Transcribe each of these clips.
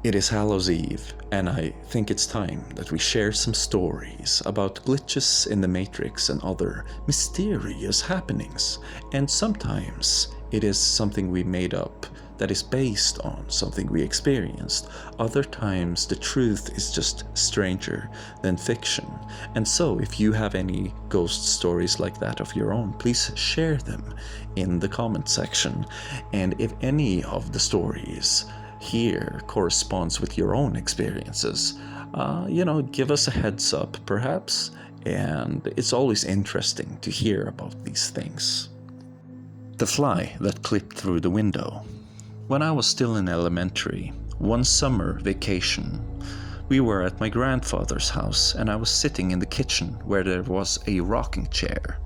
It is Hallows Eve, and I think it's time that we share some stories about glitches in the Matrix and other mysterious happenings. And sometimes it is something we made up that is based on something we experienced. Other times the truth is just stranger than fiction. And so if you have any ghost stories like that of your own, please share them in the comment section. And if any of the stories here corresponds with your own experiences, give us a heads up perhaps, and it's always interesting to hear about these things. The fly that clipped through the window. When I was still in elementary, one summer vacation, we were at my grandfather's house and I was sitting in the kitchen where there was a rocking chair.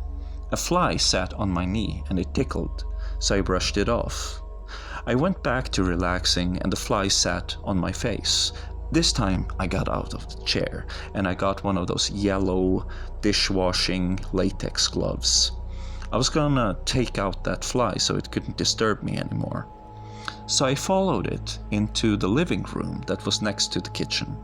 A fly sat on my knee and it tickled, so I brushed it off. I went back to relaxing and the fly sat on my face. This time I got out of the chair and I got one of those yellow dishwashing latex gloves. I was gonna take out that fly so it couldn't disturb me anymore. So I followed it into the living room that was next to the kitchen.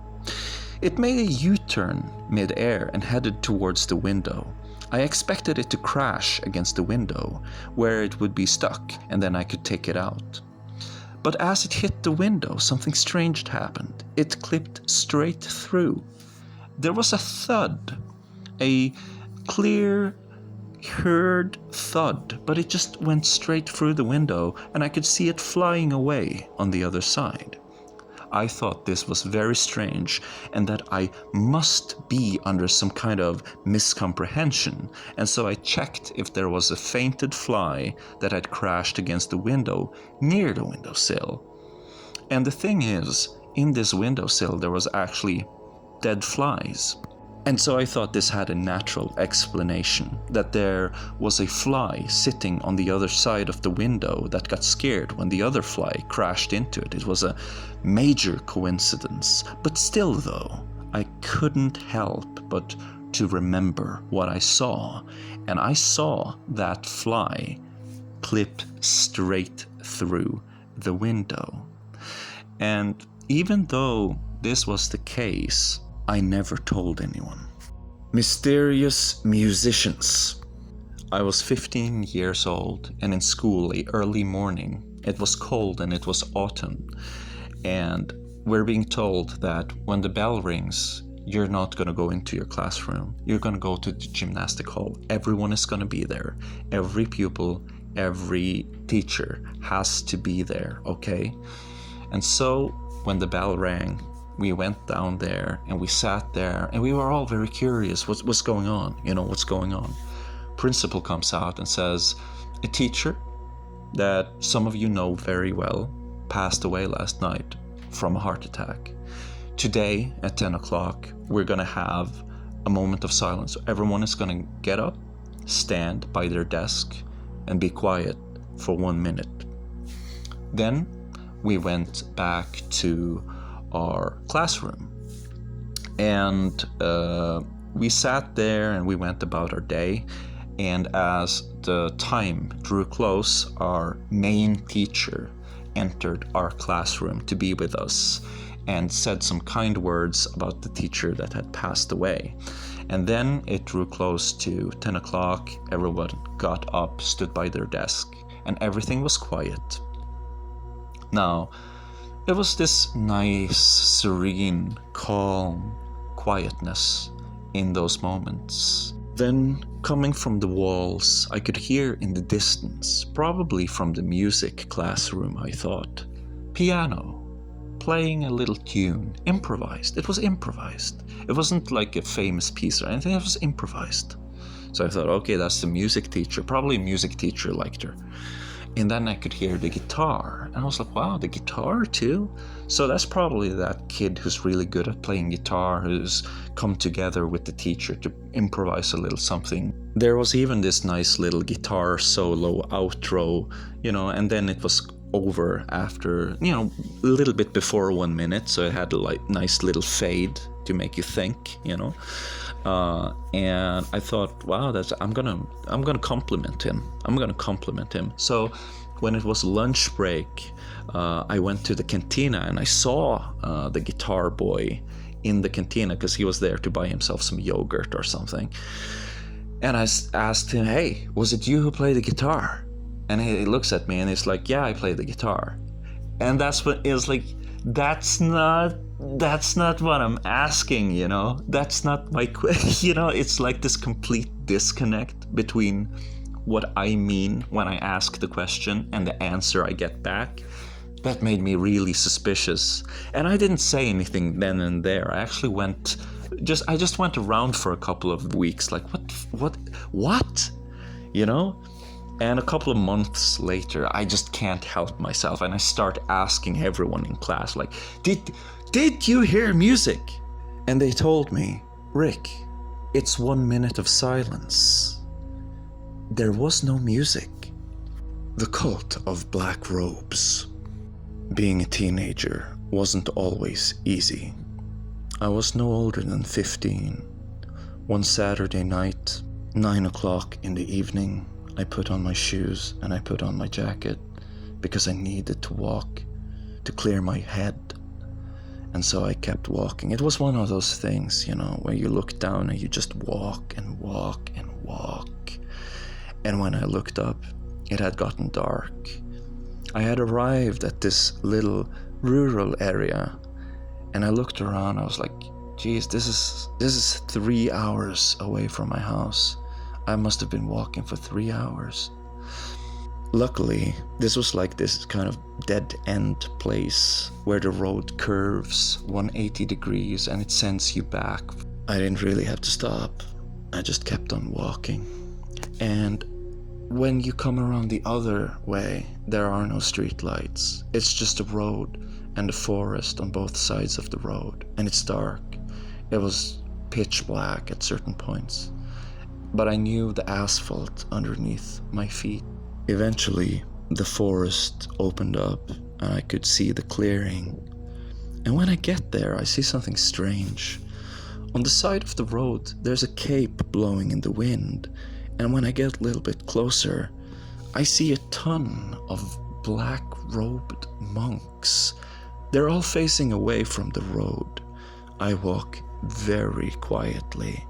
It made a U-turn mid-air and headed towards the window. I expected it to crash against the window, where it would be stuck and then I could take it out. But as it hit the window, something strange happened. It clipped straight through. There was a thud, a clear heard thud, but it just went straight through the window and I could see it flying away on the other side. I thought this was very strange and that I must be under some kind of miscomprehension, and so I checked if there was a fainted fly that had crashed against the window near the windowsill. And the thing is, in this windowsill there was actually dead flies. And so I thought this had a natural explanation, that there was a fly sitting on the other side of the window that got scared when the other fly crashed into it. It was a major coincidence. But still though, I couldn't help but to remember what I saw. And I saw that fly clip straight through the window. And even though this was the case, I never told anyone. Mysterious musicians. I was 15 years old and in school early morning. It was cold and it was autumn. And we're being told that when the bell rings, you're not going to go into your classroom. You're going to go to the gymnastic hall. Everyone is going to be there. Every pupil, every teacher has to be there, okay? And so when the bell rang, we went down there and we sat there and we were all very curious. What's going on? What's going on? Principal comes out and says, a teacher that some of you know very well passed away last night from a heart attack. Today at 10 o'clock, we're going to have a moment of silence. Everyone is going to get up, stand by their desk and be quiet for 1 minute. Then we went back to our classroom and we sat there and we went about our day, and as the time drew close, our main teacher entered our classroom to be with us and said some kind words about the teacher that had passed away. And then it drew close to 10 o'clock, everyone got up, stood by their desk, and everything was quiet. Now, it was this nice, serene, calm quietness in those moments. Then, coming from the walls, I could hear in the distance, probably from the music classroom, I thought, piano, playing a little tune, improvised. It was improvised. It wasn't like a famous piece or anything, it was improvised. So I thought, okay, that's the music teacher. Probably a music teacher liked her. And then I could hear the guitar, and I was like, wow, the guitar too? So that's probably that kid who's really good at playing guitar, who's come together with the teacher to improvise a little something. There was even this nice little guitar solo outro, and then it was over after, a little bit before 1 minute, so it had a nice little fade to make you think, and I thought, wow, I'm gonna compliment him. So when it was lunch break, I went to the cantina and I saw the guitar boy in the cantina because he was there to buy himself some yogurt or something. And I asked him, "Hey, was it you who played the guitar?" And he looks at me and he's like, "Yeah, I play the guitar." And that's what is like, that's not what I'm asking, you know? That's not my you know, it's like this complete disconnect between what I mean when I ask the question and the answer I get back. That made me really suspicious. And I didn't say anything then and there. I actually I just went around for a couple of weeks like, what? You know? And a couple of months later, I just can't help myself, and I start asking everyone in class, like, did you hear music? And they told me, "Rick, it's 1 minute of silence." There was no music. The cult of black robes. Being a teenager wasn't always easy. I was no older than 15. One Saturday night, 9 o'clock in the evening, I put on my shoes and I put on my jacket because I needed to walk, to clear my head. And so I kept walking. It was one of those things, you know, where you look down and you just walk and walk and walk. And when I looked up, it had gotten dark. I had arrived at this little rural area, and I looked around. I was like, geez, this is 3 hours away from my house. I must have been walking for 3 hours. Luckily, this was like this kind of dead-end place where the road curves 180 degrees and it sends you back. I didn't really have to stop. I just kept on walking. And when you come around the other way, there are no street lights. It's just a road and a forest on both sides of the road. And it's dark. It was pitch black at certain points. But I knew the asphalt underneath my feet. Eventually, the forest opened up and I could see the clearing. And when I get there, I see something strange. On the side of the road, there's a cape blowing in the wind. And when I get a little bit closer, I see a ton of black-robed monks. They're all facing away from the road. I walk very quietly.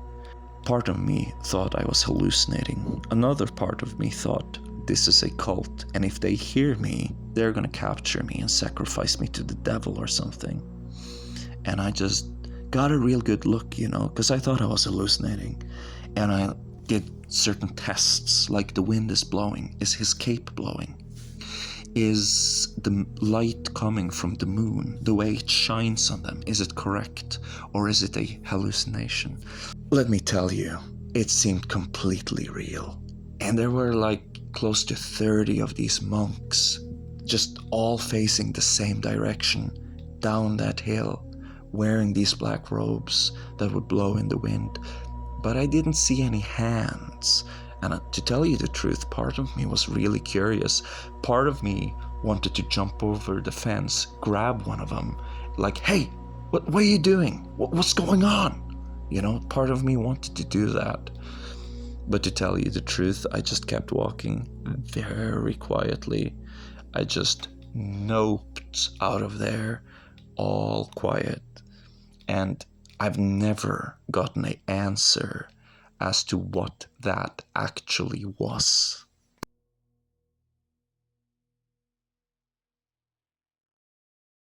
Part of me thought I was hallucinating. Another part of me thought, this is a cult, and if they hear me, they're gonna capture me and sacrifice me to the devil or something. And I just got a real good look, you know, because I thought I was hallucinating. And I did certain tests, like the wind is blowing. Is his cape blowing? Is the light coming from the moon, the way it shines on them, is it correct? Or is it a hallucination? Let me tell you, it seemed completely real. And there were like close to 30 of these monks, just all facing the same direction, down that hill, wearing these black robes that would blow in the wind. But I didn't see any hands. And to tell you the truth, part of me was really curious. Part of me wanted to jump over the fence, grab one of them, like, hey, what are you doing? What's going on? You know, part of me wanted to do that. But to tell you the truth, I just kept walking very quietly. I just noped out of there, all quiet. And I've never gotten an answer as to what that actually was.